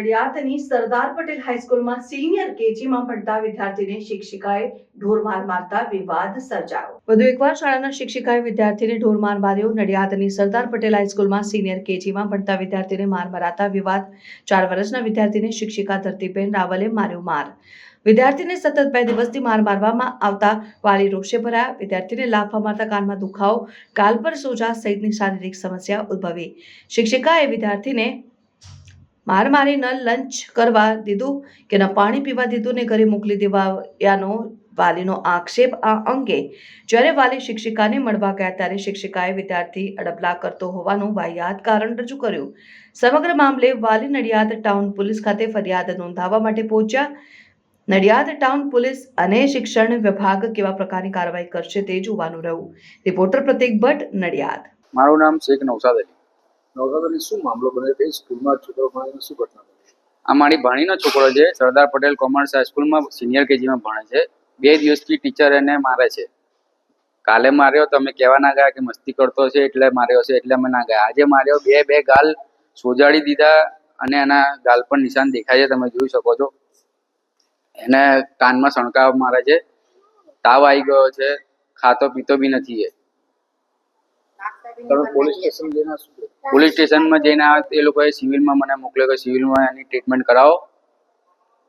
નડિયાદની Sardar Patel હાઈસ્કૂલમાં senior કેજીમાં ભણતા વિદ્યાર્થીને શિક્ષિકાએ ઢોરમાર મારતા વિવાદ સર્જાયો। વધુ એકવાર શાળાના શિક્ષિકાએ વિદ્યાર્થીને ઢોરમાર માર્યો। નડિયાદની સરદાર પટેલ હાઈસ્કૂલમાં સિનિયર કેજીમાં ભણતા વિદ્યાર્થીને માર મરાતા વિવાદ। 4 વર્ષના વિદ્યાર્થીને શિક્ષિકા ધરતીબેન રાવલે માર્યો માર। વિદ્યાર્થીને સતત 2 દિવસથી માર મારવામાં આવતા વાલી રોષે ભરાયા। વિદ્યાર્થીને લાફા મારતા કાનમાં દુખાવો, ગાલ પર સોજા સહિતની શારીરિક સમસ્યા ઉદ્ભવી। શિક્ષિકાએ વિદ્યાર્થીને માર મારી ન લંચ કરવા દીધું કે ન પાણી પીવા દીધું ને ઘરે મોકલી દેવાયાનો વાલીનો આક્ષેપ। આ અંગે જ્યારે વાલી શિક્ષિકાને મળવા ગયા ત્યારે શિક્ષિકાએ વિદ્યાર્થી અડપલા કરતો હોવાનું વાહિયાત કારણ રજૂ કર્યું। સમગ્ર મામલે વાલી નડિયાદ ટાઉન પોલીસ ખાતે ફરિયાદ નોંધાવવા માટે પહોંચ્યા। નડિયાદ ટાઉન પોલીસ અને શિક્ષણ વિભાગ કેવા પ્રકારની કાર્યવાહી કરશે તે જોવાનું રહ્યું। રિપોર્ટર પ્રતીક ભટ્ટ, નડિયાદ। મારું નામ શેખ નૌશાદ અલી। નૌશાદ અલી, શું મામલો બન્યો? કઈ સ્કૂલમાં છોકરો ભણે, શું ઘટના બની? આ મારી ભાણીનો છોકરો છે, સરદાર પટેલ કોમર્સ હાઈસ્કૂલમાં સિનિયર કેજીમાં ભણે છે। 2 દિવસથી ટીચર એને મારે છે। કાલે માર્યો તો અમે કહેવા ના ગયા કે મસ્તી કરતો છે એટલે માર્યો છે, એટલે અમે ના ગયા। આજે માર્યો, બે ગાલ સોજાડી દીધા અને એના ગાલ પર નિશાન દેખાય છે, તમે જોઈ શકો છો। એને કાનમાં સણકાવ મારે છે, તાવ આવી ગયો છે, ખાતો પીતો બી નથી એ। તમે પોલીસ સ્ટેશન જઈને શું કર્યું? પોલીસ સ્ટેશનમાં જઈને આવ્યા, એ લોકોએ સિવિલમાં મને મોકલ્યો કે સિવિલમાં એની ટ્રીટમેન્ટ કરાવો,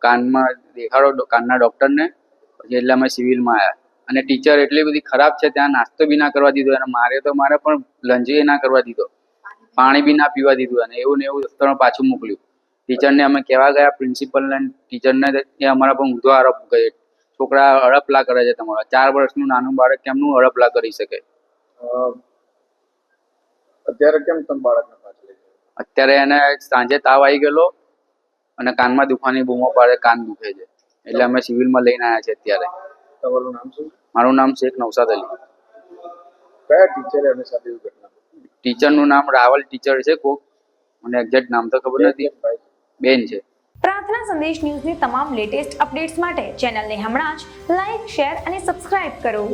કાનમાં દેખાડો કાનના ડૉક્ટરને। પછી એટલે અમે સિવિલમાં આવ્યા। અને ટીચર એટલી બધી ખરાબ છે, ત્યાં નાસ્તો બી ના કરવા દીધો એને। મારે તો મારે પણ લંચ ના કરવા દીધો, પાણી બી ના પીવા દીધું અને એવું ને એવું દફતરમાં પાછું મોકલ્યું। ટીચરને અમે કહેવા ગયા, પ્રિન્સિપલને, ટીચરને, એ અમારા પર ઊંધો આરોપ મૂકે છે। છોકરા હડપલા કરે છે તમારા। 4 વર્ષનું નાનું બાળક કેમનું હડપલા કરી શકે? અત્યારે કેમ તમે બાળકને પાછળ લઈ ગયા? અત્યારે એને સાંજે તાવ આવી ગયેલો અને કાનમાં દુખવાની બૂમો પાડે, કાન દુખે છે, એટલે અમે સિવિલમાં લઈને આવ્યા છે અત્યારે। તમારું નામ શું? મારું નામ શેખ નૌશાદ અલી। કયા ટીચરે એની સાથે એવું ઘટના બની? ટીચરનું નામ રાવલ ટીચર છે કોક, મને એક્ઝેક્ટ નામ તો ખબર નથી, બેન છે। પ્રાર્થના સંદેશ ન્યૂઝની તમામ લેટેસ્ટ અપડેટ્સ માટે ચેનલને હમણાં જ લાઈક, શેર અને સબસ્ક્રાઇબ કરો।